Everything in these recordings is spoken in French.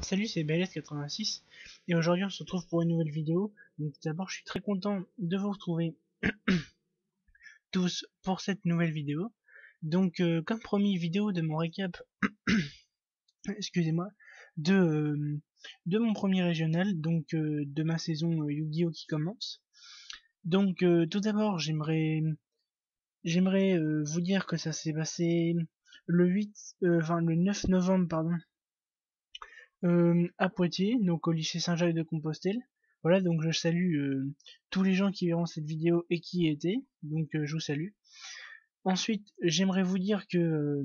Salut, c'est BLS86 et aujourd'hui on se retrouve pour une nouvelle vidéo. Donc d'abord je suis très content de vous retrouver tous pour cette nouvelle vidéo. Donc comme promis, vidéo de mon récap, excusez-moi, de, euh, de mon premier régional, donc de ma saison Yu-Gi-Oh qui commence. Donc tout d'abord j'aimerais vous dire que ça s'est passé le 9 novembre pardon, à Poitiers, donc au lycée Saint-Jacques de Compostelle. Voilà, donc je salue tous les gens qui verront cette vidéo et qui y étaient, donc je vous salue. Ensuite, j'aimerais vous dire que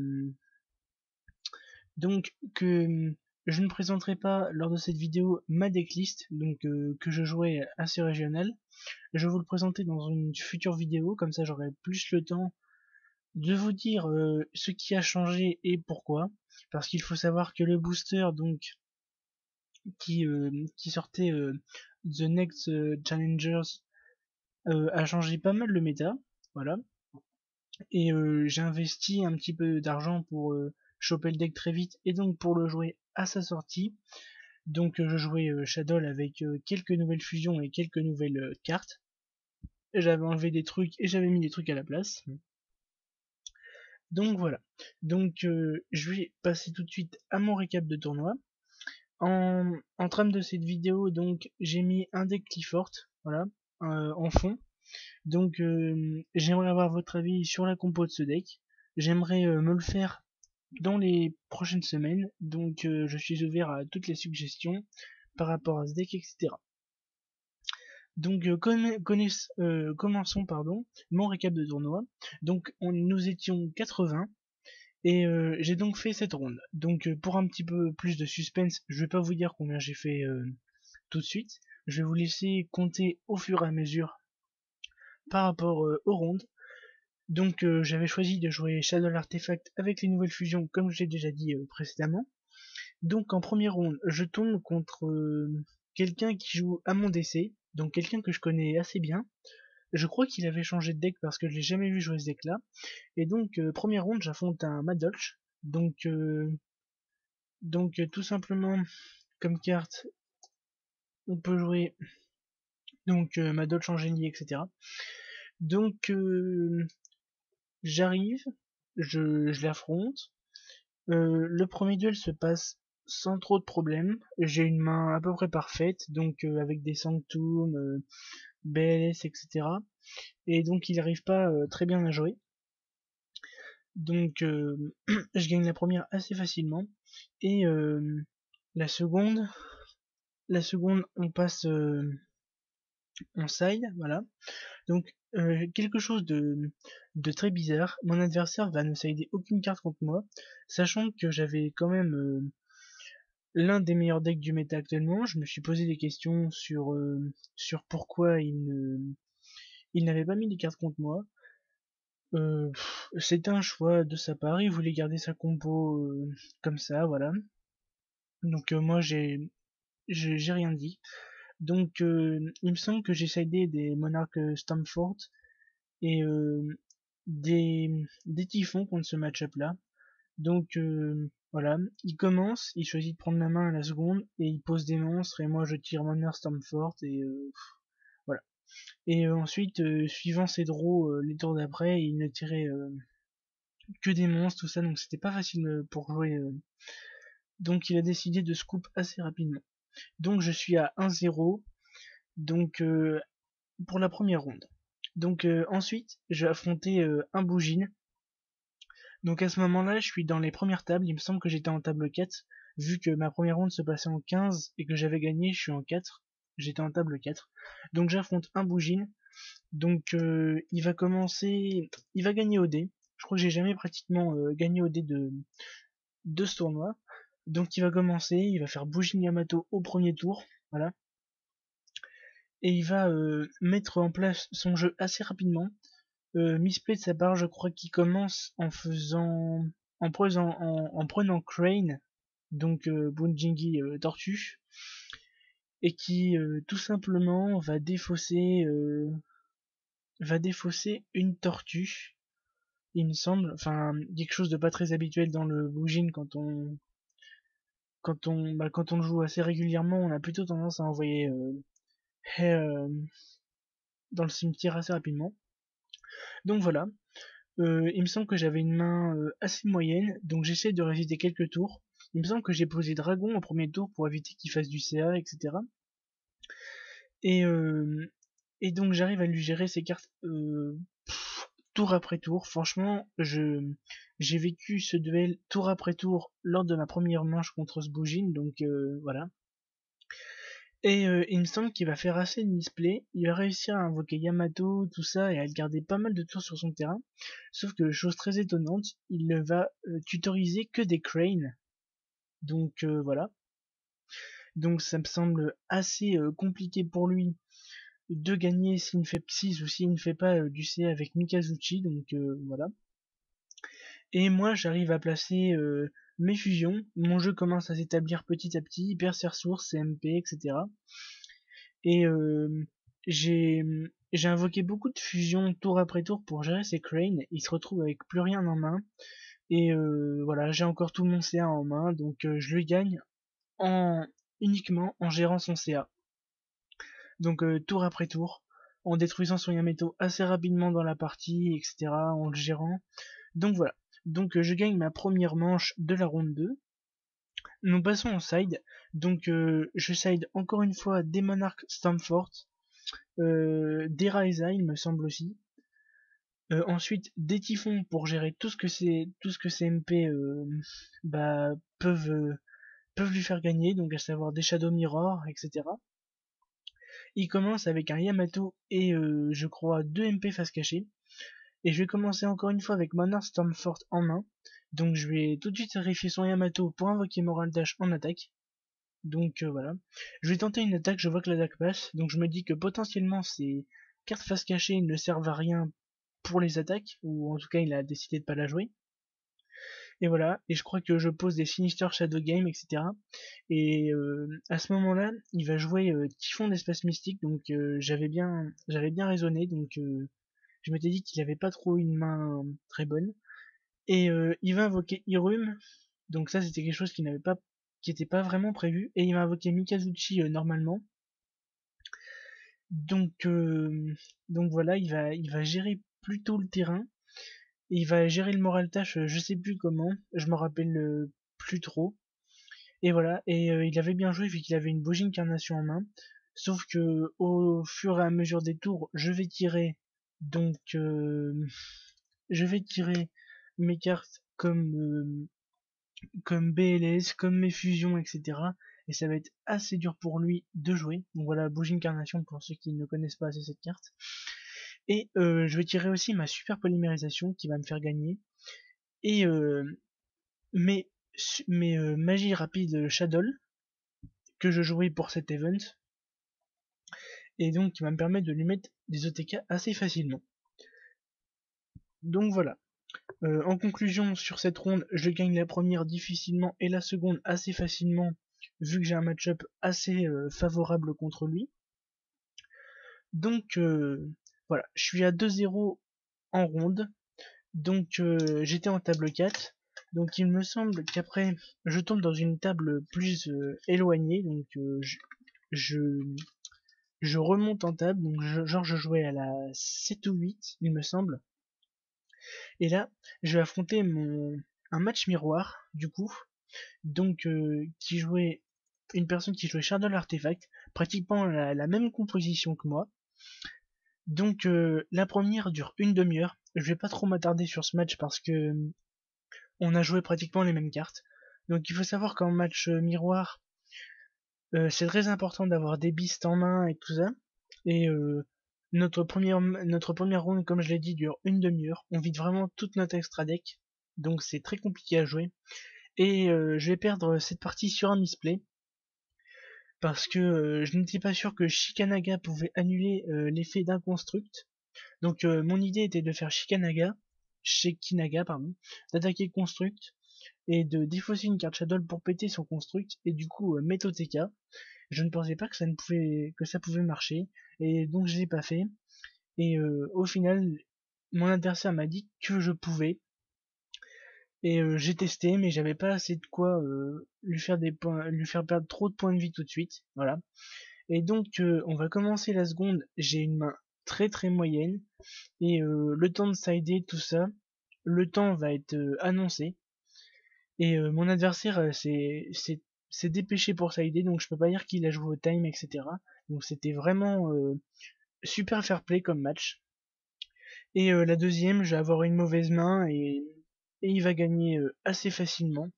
je ne présenterai pas lors de cette vidéo ma decklist, donc que je jouerai assez régional. Je vais vous le présenter dans une future vidéo, comme ça j'aurai plus le temps de vous dire ce qui a changé et pourquoi. Parce qu'il faut savoir que le booster, donc qui sortait The Next Challengers a changé pas mal le méta, voilà. Et j'ai investi un petit peu d'argent pour choper le deck très vite et donc pour le jouer à sa sortie. Donc je jouais Shadow avec quelques nouvelles fusions et quelques nouvelles cartes. J'avais enlevé des trucs et j'avais mis des trucs à la place. Donc voilà. Donc je vais passer tout de suite à mon récap de tournoi. En trame de cette vidéo, donc j'ai mis un deck Clifford, voilà, en fond. Donc j'aimerais avoir votre avis sur la compo de ce deck. J'aimerais me le faire dans les prochaines semaines. Donc je suis ouvert à toutes les suggestions par rapport à ce deck, etc. Donc commençons mon récap de tournoi. Donc nous étions 80 et j'ai donc fait cette ronde. Donc pour un petit peu plus de suspense, je vais pas vous dire combien j'ai fait tout de suite. Je vais vous laisser compter au fur et à mesure par rapport aux rondes. Donc j'avais choisi de jouer Shadow Artifact avec les nouvelles fusions comme j'ai déjà dit précédemment. Donc en première ronde, je tombe contre quelqu'un qui joue à mon DC, donc quelqu'un que je connais assez bien. Je crois qu'il avait changé de deck parce que je l'ai jamais vu jouer ce deck là. Et donc première ronde, j'affronte un Madolch. Donc tout simplement comme carte, on peut jouer donc Madolch en génie, etc. Donc j'arrive, je l'affronte. Le premier duel se passe sans trop de problèmes. J'ai une main à peu près parfaite, donc avec des Sanctum, BLS, etc. Et donc il n'arrive pas très bien à jouer. Donc je gagne la première assez facilement. Et la seconde, on passe en side, voilà. Donc quelque chose de très bizarre. Mon adversaire va ne sider aucune carte contre moi, sachant que j'avais quand même l'un des meilleurs decks du méta actuellement. Je me suis posé des questions sur pourquoi il n'avait pas mis des cartes contre moi. C'était un choix de sa part, il voulait garder sa compo comme ça, voilà. Donc moi j'ai rien dit. Donc il me semble que j'ai sidé des Monarch Stamford et des Typhons contre ce match-up là. Donc voilà, il commence, il choisit de prendre ma main à la seconde et il pose des monstres et moi je tire Monarch Stamford et voilà. Et ensuite, suivant ses draws les tours d'après, il ne tirait que des monstres, tout ça, donc c'était pas facile pour jouer. Donc il a décidé de scoop assez rapidement. Donc je suis à 1-0, donc pour la première ronde. Donc ensuite, je vais affronter un Bougine. Donc à ce moment-là, je suis dans les premières tables, il me semble que j'étais en table 4, vu que ma première ronde se passait en 15 et que j'avais gagné, je suis en 4. J'étais en table 4. Donc j'affronte un Bougine. Donc il va gagner au dé. Je crois que j'ai jamais pratiquement gagné au dé de ce tournoi. Donc il va commencer, il va faire Bujin Yamato au premier tour, voilà. Et il va mettre en place son jeu assez rapidement. Misplay de sa part, je crois qu'il commence en prenant Crane, donc Bunjingi Tortue, et qui tout simplement va défausser une tortue, il me semble, enfin quelque chose de pas très habituel dans le Bujin quand on joue assez régulièrement, on a plutôt tendance à envoyer Hay, dans le cimetière assez rapidement. Donc voilà. Il me semble que j'avais une main assez moyenne, donc j'essaie de résister quelques tours. Il me semble que j'ai posé dragon au premier tour pour éviter qu'il fasse du CA, etc. Et, euh, et donc j'arrive à lui gérer ses cartes tour après tour. Franchement, j'ai vécu ce duel tour après tour lors de ma première manche contre Sboujin, donc voilà. Et il me semble qu'il va faire assez de misplay. Il va réussir à invoquer Yamato, tout ça, et à le garder pas mal de tours sur son terrain. Sauf que, chose très étonnante, il ne va tutoriser que des Crane. Donc voilà. Donc ça me semble assez compliqué pour lui de gagner s'il ne fait 6 ou s'il ne fait pas du C avec Mikazuchi. Donc voilà. Et moi j'arrive à placer mes fusions. Mon jeu commence à s'établir petit à petit. Hyper Source, CMP, etc. Et j'ai j'ai invoqué beaucoup de fusions tour après tour pour gérer ces Crane. Il se retrouve avec plus rien en main. Et voilà, j'ai encore tout mon CA en main, donc je lui gagne en uniquement en gérant son CA. Donc tour après tour, en détruisant son Yamato assez rapidement dans la partie, etc. En le gérant. Donc voilà. Donc je gagne ma première manche de la ronde 2. Nous passons en side. Donc je side encore une fois des Monarch Stamford, des Raiza il me semble aussi. Ensuite des Typhons pour gérer tout ce que ces MP bah, peuvent lui faire gagner, donc à savoir des Shadow Mirror, etc. Il commence avec un Yamato et je crois 2 MP face cachée. Et je vais commencer encore une fois avec Monarch Stormfort en main. Donc je vais tout de suite sacrifier son Yamato pour invoquer Moral Dash en attaque. Donc voilà. Je vais tenter une attaque, je vois que l'attaque passe. Donc je me dis que potentiellement ces cartes face cachée ne servent à rien pour les attaques. Ou en tout cas il a décidé de pas la jouer. Et voilà, et je crois que je pose des Sinister Shadow Game, etc. Et à ce moment-là, il va jouer Typhon d'Espace Mystique, donc j'avais bien raisonné, donc je m'étais dit qu'il avait pas trop une main très bonne. Et il va invoquer Irum, donc ça c'était quelque chose qui était pas vraiment prévu, et il va invoquer Mikazuchi normalement. Donc donc voilà, il va gérer plutôt le terrain. Il va gérer le moral tâche, je sais plus comment, je me rappelle plus trop. Et voilà, et il avait bien joué vu qu'il avait une bougie incarnation en main. Sauf que au fur et à mesure des tours, donc je vais tirer mes cartes comme BLS, comme mes fusions, etc. Et ça va être assez dur pour lui de jouer. Donc voilà, bougie incarnation pour ceux qui ne connaissent pas assez cette carte. Et je vais tirer aussi ma super polymérisation qui va me faire gagner. Et mes, mes magies rapides Shadow que je jouais pour cet event, et donc qui va me permettre de lui mettre des OTK assez facilement. Donc voilà. En conclusion, sur cette ronde, je gagne la première difficilement et la seconde assez facilement, vu que j'ai un match-up assez favorable contre lui. Donc voilà, je suis à 2-0 en ronde, donc j'étais en table 4. Donc il me semble qu'après, je tombe dans une table plus éloignée, donc je, je remonte en table, donc genre je jouais à la 7 ou 8, il me semble. Et là, je vais affronter un match miroir, du coup, donc qui jouait une personne qui jouait Shadow Artefact, pratiquement la même composition que moi. Donc la première dure une demi-heure. Je vais pas trop m'attarder sur ce match parce que on a joué pratiquement les mêmes cartes. Donc il faut savoir qu'en match miroir, c'est très important d'avoir des beasts en main et tout ça. Et notre première round, comme je l'ai dit, dure une demi-heure. On vide vraiment toute notre extra deck. Donc c'est très compliqué à jouer. Et je vais perdre cette partie sur un misplay. Parce que je n'étais pas sûr que Shikanaga pouvait annuler l'effet d'un construct. Donc mon idée était de faire Shikinaga, pardon, d'attaquer construct et de défausser une carte Shadow pour péter son construct et du coup mettre OTK. Je ne pensais pas que ça pouvait marcher et donc je l'ai pas fait. Et au final, mon adversaire m'a dit que je pouvais. Et j'ai testé, mais j'avais pas assez de quoi lui faire des points, lui faire perdre trop de points de vie tout de suite. Voilà. Et donc on va commencer la seconde. J'ai une main très très moyenne et le temps de sider tout ça, le temps va être annoncé et mon adversaire s'est dépêché pour sider, donc je peux pas dire qu'il a joué au time, etc. Donc c'était vraiment super fair play comme match. Et la deuxième, je vais avoir une mauvaise main et il va gagner assez facilement.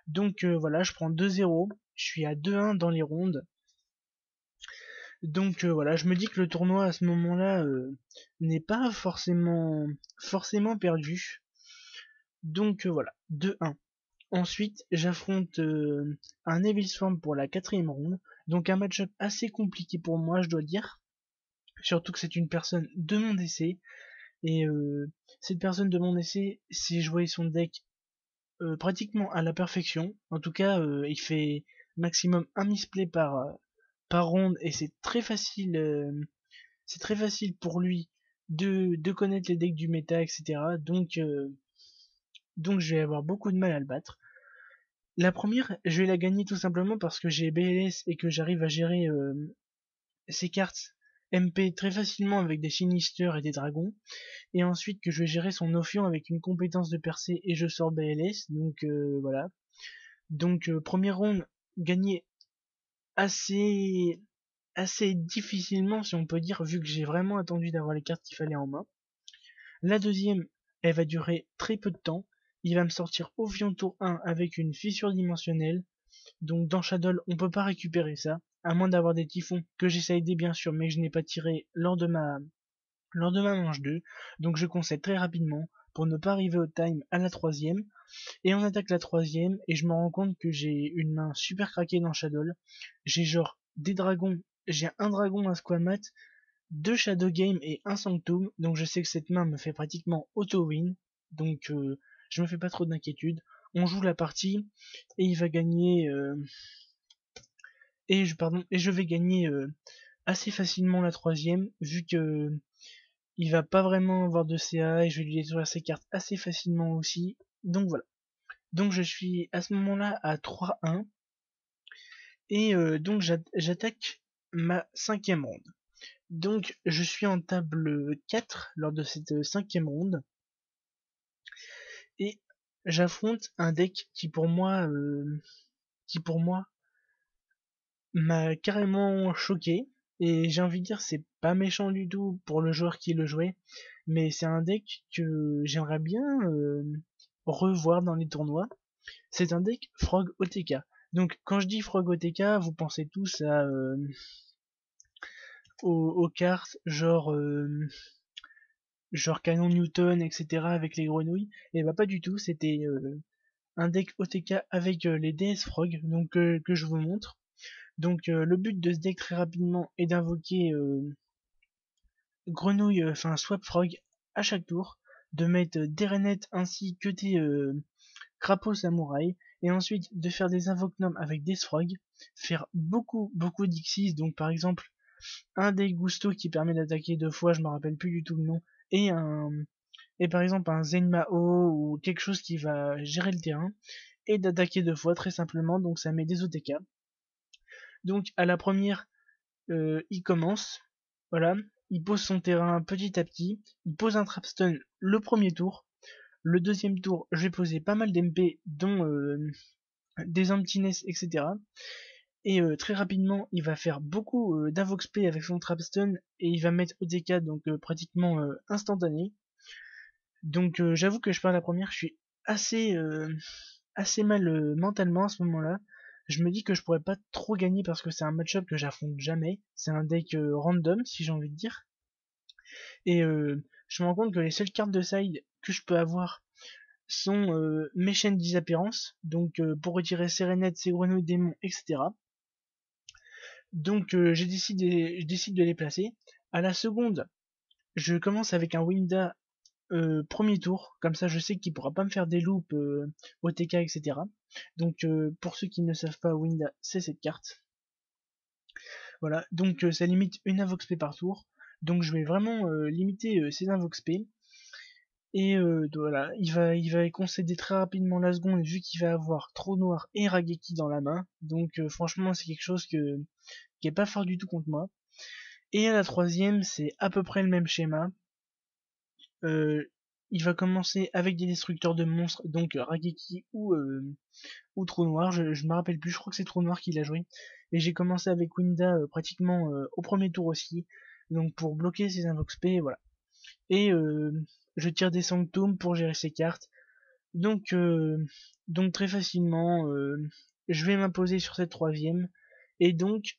Donc voilà, je prends 2-0, je suis à 2-1 dans les rondes. Donc voilà, je me dis que le tournoi à ce moment-là n'est pas forcément perdu. Donc voilà, 2-1. Ensuite, j'affronte un Evil Swarm pour la quatrième ronde. Donc un match-up assez compliqué pour moi, je dois dire. Surtout que c'est une personne de mon décès. Et cette personne de mon essai sait jouer son deck pratiquement à la perfection. En tout cas, il fait maximum un misplay par ronde et c'est très facile pour lui de connaître les decks du méta, etc. Donc je vais avoir beaucoup de mal à le battre. La première, je vais la gagner tout simplement parce que j'ai BLS et que j'arrive à gérer ces cartes MP très facilement avec des Sinisters et des Dragons. Et ensuite que je vais gérer son Ophion avec une compétence de percée et je sors BLS. Donc voilà. Donc première ronde gagnée assez assez difficilement si on peut dire vu que j'ai vraiment attendu d'avoir les cartes qu'il fallait en main. La deuxième, elle va durer très peu de temps. Il va me sortir Ophion tour 1 avec une fissure dimensionnelle. Donc dans Shadow on peut pas récupérer ça. À moins d'avoir des typhons que j'essaye d'aider bien sûr mais que je n'ai pas tiré lors de ma manche 2, donc je concède très rapidement pour ne pas arriver au time à la troisième, et on attaque la troisième, et je me rends compte que j'ai une main super craquée dans Shadow. J'ai genre des dragons, j'ai un dragon à Squamat, deux Shadow Game et un Sanctum, donc je sais que cette main me fait pratiquement auto-win, donc je me fais pas trop d'inquiétude. On joue la partie, et il va gagner, et je vais gagner assez facilement la troisième, vu que il va pas vraiment avoir de CA et je vais lui détruire ses cartes assez facilement aussi. Donc voilà. Donc je suis à ce moment-là à 3-1 et donc j'attaque ma cinquième ronde. Donc je suis en table 4 lors de cette cinquième ronde et j'affronte un deck qui pour moi m'a carrément choqué. Et j'ai envie de dire, c'est pas méchant du tout pour le joueur qui le jouait, mais c'est un deck que j'aimerais bien revoir dans les tournois. C'est un deck Frog OTK. Donc quand je dis Frog OTK, vous pensez tous aux cartes genre Canon Newton, etc. avec les grenouilles. Et bah pas du tout, c'était un deck OTK avec les DS Frog, donc que je vous montre. Donc le but de ce deck très rapidement est d'invoquer grenouille, enfin swap frog à chaque tour, de mettre des rainettes ainsi que des crapauds samouraï, et ensuite de faire des invoquenoms avec des frog, faire beaucoup d'Ixis, donc par exemple un des Gusto qui permet d'attaquer deux fois, je me rappelle plus du tout le nom, et par exemple un Zenmao ou quelque chose qui va gérer le terrain, et d'attaquer deux fois très simplement, donc ça met des OTK. Donc à la première, il commence, voilà, il pose son terrain petit à petit, il pose un trapstone le premier tour, le deuxième tour, je vais poser pas mal d'MP, dont des emptiness, etc. Et très rapidement, il va faire beaucoup d'Avoxp avec son trapstone, et il va mettre OTK, donc pratiquement instantané. Donc j'avoue que je perds la première, je suis assez mal mentalement à ce moment-là. Je me dis que je pourrais pas trop gagner parce que c'est un match-up que j'affronte jamais. C'est un deck random, si j'ai envie de dire. Et je me rends compte que les seules cartes de side que je peux avoir sont mes chaînes disapparence, donc pour retirer Serenette, ses grenouilles, démons, etc. Donc je décide de les placer. À la seconde, je commence avec un Winda premier tour, comme ça je sais qu'il pourra pas me faire des loops OTK, etc. Donc pour ceux qui ne savent pas, Winda c'est cette carte. Voilà, donc ça limite une invox P par tour. Donc je vais vraiment limiter ces invox P. Et voilà, il va concéder très rapidement la seconde vu qu'il va avoir Trou Noir et Rageki dans la main. Donc franchement c'est quelque chose qui est pas fort du tout contre moi. Et à la troisième c'est à peu près le même schéma. Euh, il va commencer avec des destructeurs de monstres, donc Rageki ou Trou Noir, je me rappelle plus, je crois que c'est Trou Noir qui l'a joué. Et j'ai commencé avec Winda pratiquement au premier tour aussi, donc pour bloquer ses invox P, voilà. Et je tire des Sanctum pour gérer ses cartes. Donc, donc très facilement, je vais m'imposer sur cette troisième. Et donc,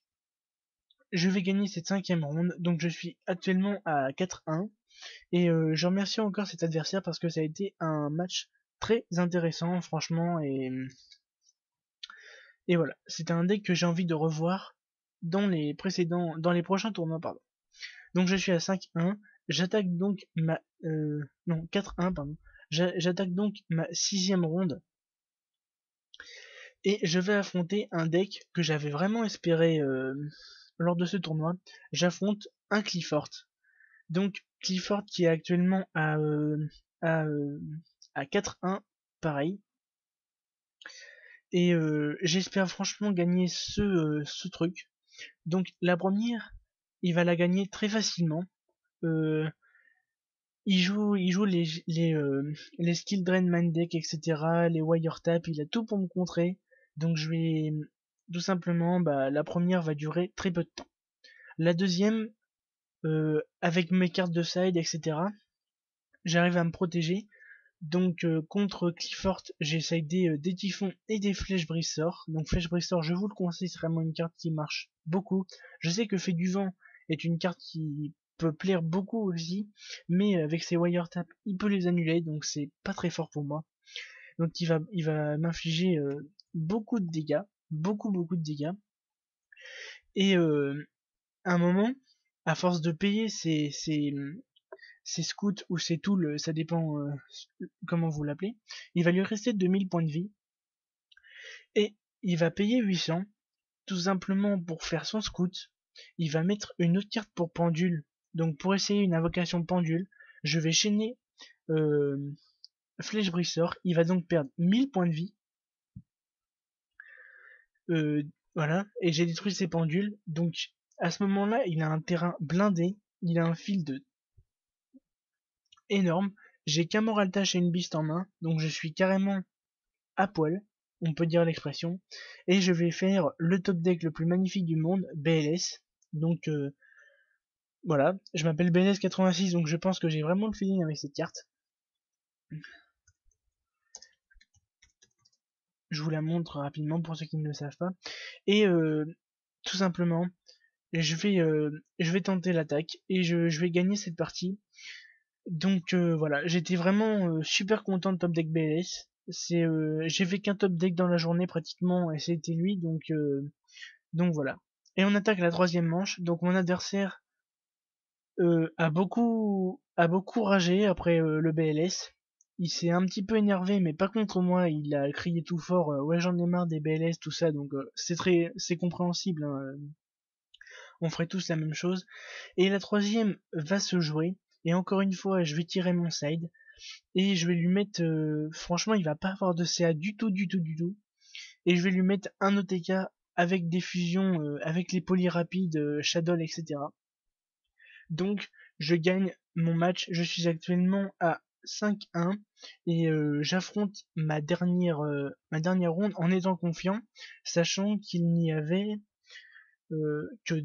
je vais gagner cette cinquième ronde. Donc je suis actuellement à 4-1. Et je remercie encore cet adversaire parce que ça a été un match très intéressant, franchement. Et voilà, c'est un deck que j'ai envie de revoir dans les prochains tournois, pardon. Donc je suis à 5-1. J'attaque donc ma, non, 4-1, pardon. J'attaque donc ma sixième ronde. Et je vais affronter un deck que j'avais vraiment espéré lors de ce tournoi. J'affronte un Clifford. Donc Clifford qui est actuellement à, euh, à 4-1, pareil. Et j'espère franchement gagner ce truc. Donc la première, il va la gagner très facilement. Euh, il joue les skill drain mind deck, etc. Les wire tap, il a tout pour me contrer. Donc je vais tout simplement, bah, la première va durer très peu de temps. La deuxième, avec mes cartes de side, etc. J'arrive à me protéger. Donc contre Clifford, j'ai sidé des typhons et des flèches briseurs. Donc flèche briseur, je vous le conseille, c'est vraiment une carte qui marche beaucoup. Je sais que Fait du vent est une carte qui peut plaire beaucoup aussi, mais avec ses wire tap, il peut les annuler, donc c'est pas très fort pour moi. Donc il va m'infliger beaucoup de dégâts, beaucoup de dégâts. Et à un moment, à force de payer ses scouts ou ses tools, ça dépend comment vous l'appelez, il va lui rester 2000 points de vie et il va payer 800 tout simplement pour faire son scout. Il va mettre une autre carte pour pendule. Donc pour essayer une invocation pendule, je vais chaîner euh, flèche briseur. Il va donc perdre 1000 points de vie. Euh, voilà, et j'ai détruit ses pendules. Donc à ce moment-là, il a un terrain blindé. Il a un field énorme. J'ai qu'un Moraltach et une Beast en main, donc je suis carrément à poil, on peut dire l'expression, et je vais faire le top deck le plus magnifique du monde, BLS. Donc voilà, je m'appelle BLS86, donc je pense que j'ai vraiment le feeling avec cette carte. Je vous la montre rapidement pour ceux qui ne le savent pas. Et tout simplement, je vais tenter l'attaque et je vais gagner cette partie. Donc voilà, j'étais vraiment super content de top deck BLS. J'ai fait qu'un top deck dans la journée pratiquement et c'était lui, donc voilà. Et on attaque la troisième manche. Donc mon adversaire a beaucoup ragé après le BLS. Il s'est un petit peu énervé, mais pas contre moi. Il a crié tout fort, ouais j'en ai marre des BLS, tout ça. Donc c'est compréhensible, hein. On ferait tous la même chose. Et la troisième va se jouer. Et encore une fois, je vais tirer mon side et je vais lui mettre. Franchement, il va pas avoir de CA du tout, du tout, du tout. Et je vais lui mettre un OTK avec des fusions, avec les polyrapides, Shadow, etc. Donc, je gagne mon match. Je suis actuellement à 5-1 et j'affronte ma dernière ronde en étant confiant, sachant qu'il n'y avait que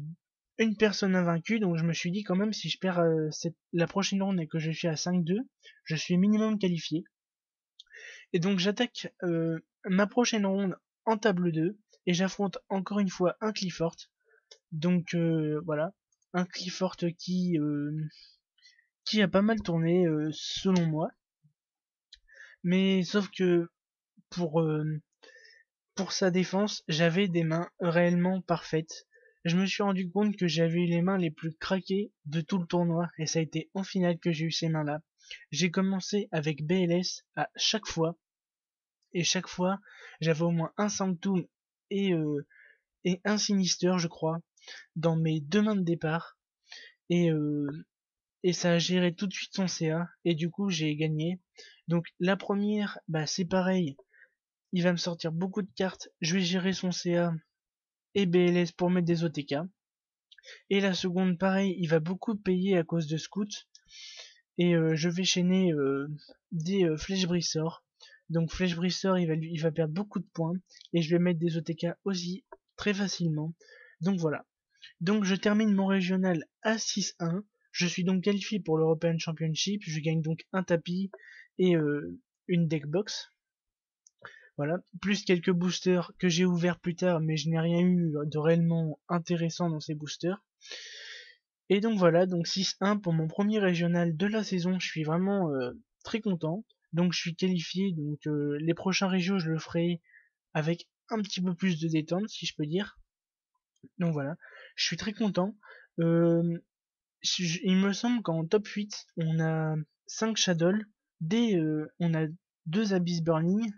une personne invaincue. Donc, je me suis dit quand même si je perds la prochaine ronde et que je suis à 5-2, je suis minimum qualifié. Et donc, j'attaque ma prochaine ronde en table 2 et j'affronte encore une fois un Clifford. Donc voilà, un Clifford qui a pas mal tourné selon moi, mais sauf que pour euh, pour sa défense, j'avais des mains réellement parfaites. Je me suis rendu compte que j'avais eu les mains les plus craquées de tout le tournoi et ça a été en finale que j'ai eu ces mains-là. J'ai commencé avec BLS à chaque fois et chaque fois j'avais au moins un Sanctum et un Sinister, je crois, dans mes deux mains de départ. Et et ça a géré tout de suite son CA, et du coup j'ai gagné. Donc la première, bah c'est pareil, il va me sortir beaucoup de cartes, je vais gérer son CA et BLS pour mettre des OTK. Et la seconde, pareil, il va beaucoup payer à cause de Scout, et je vais chaîner des flèches brisseurs. Donc flèche brisseur, il va perdre beaucoup de points, et je vais mettre des OTK aussi très facilement. Donc voilà. Donc je termine mon régional à 6-1. Je suis donc qualifié pour l'European Championship. Je gagne donc un tapis et une deck box. Voilà. Plus quelques boosters que j'ai ouverts plus tard, mais je n'ai rien eu de réellement intéressant dans ces boosters. Et donc voilà, donc 6-1 pour mon premier régional de la saison. Je suis vraiment très content. Donc je suis qualifié. Donc les prochains régios, je le ferai avec un petit peu plus de détente, si je peux dire. Donc voilà, je suis très content. Euh, il me semble qu'en top 8, on a 5 Shadow, on a 2 Abyss Burning.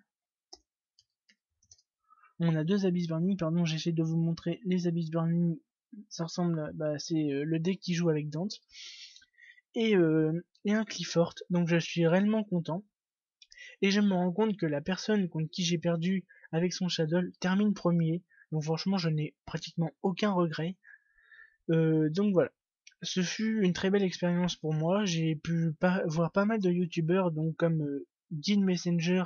On a 2 Abyss Burning, pardon, j'essaie de vous montrer les Abyss Burning. Ça ressemble, bah, c'est le deck qui joue avec Dante. Et un Clifford, donc je suis réellement content. Et je me rends compte que la personne contre qui j'ai perdu avec son Shadow termine premier. Donc franchement, je n'ai pratiquement aucun regret. Donc voilà. Ce fut une très belle expérience pour moi. J'ai pu voir pas mal de youtubeurs, donc comme Guide Messenger,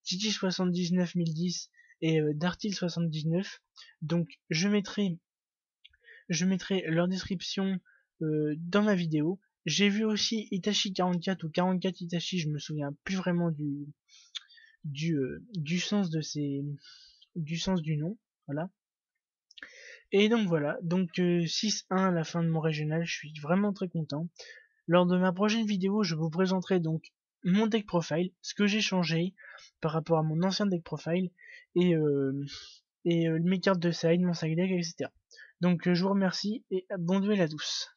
Titi79010 et Dartil79. Donc je mettrai leur description dans ma vidéo. J'ai vu aussi Itachi44 ou 44 Itachi, je me souviens plus vraiment du sens de du sens du nom. Voilà. Et donc voilà, donc 6-1 à la fin de mon régional, je suis vraiment très content. Lors de ma prochaine vidéo, je vous présenterai donc mon deck profile, ce que j'ai changé par rapport à mon ancien deck profile, et, mes cartes de side, mon side deck, etc. Donc je vous remercie et bon duel à tous.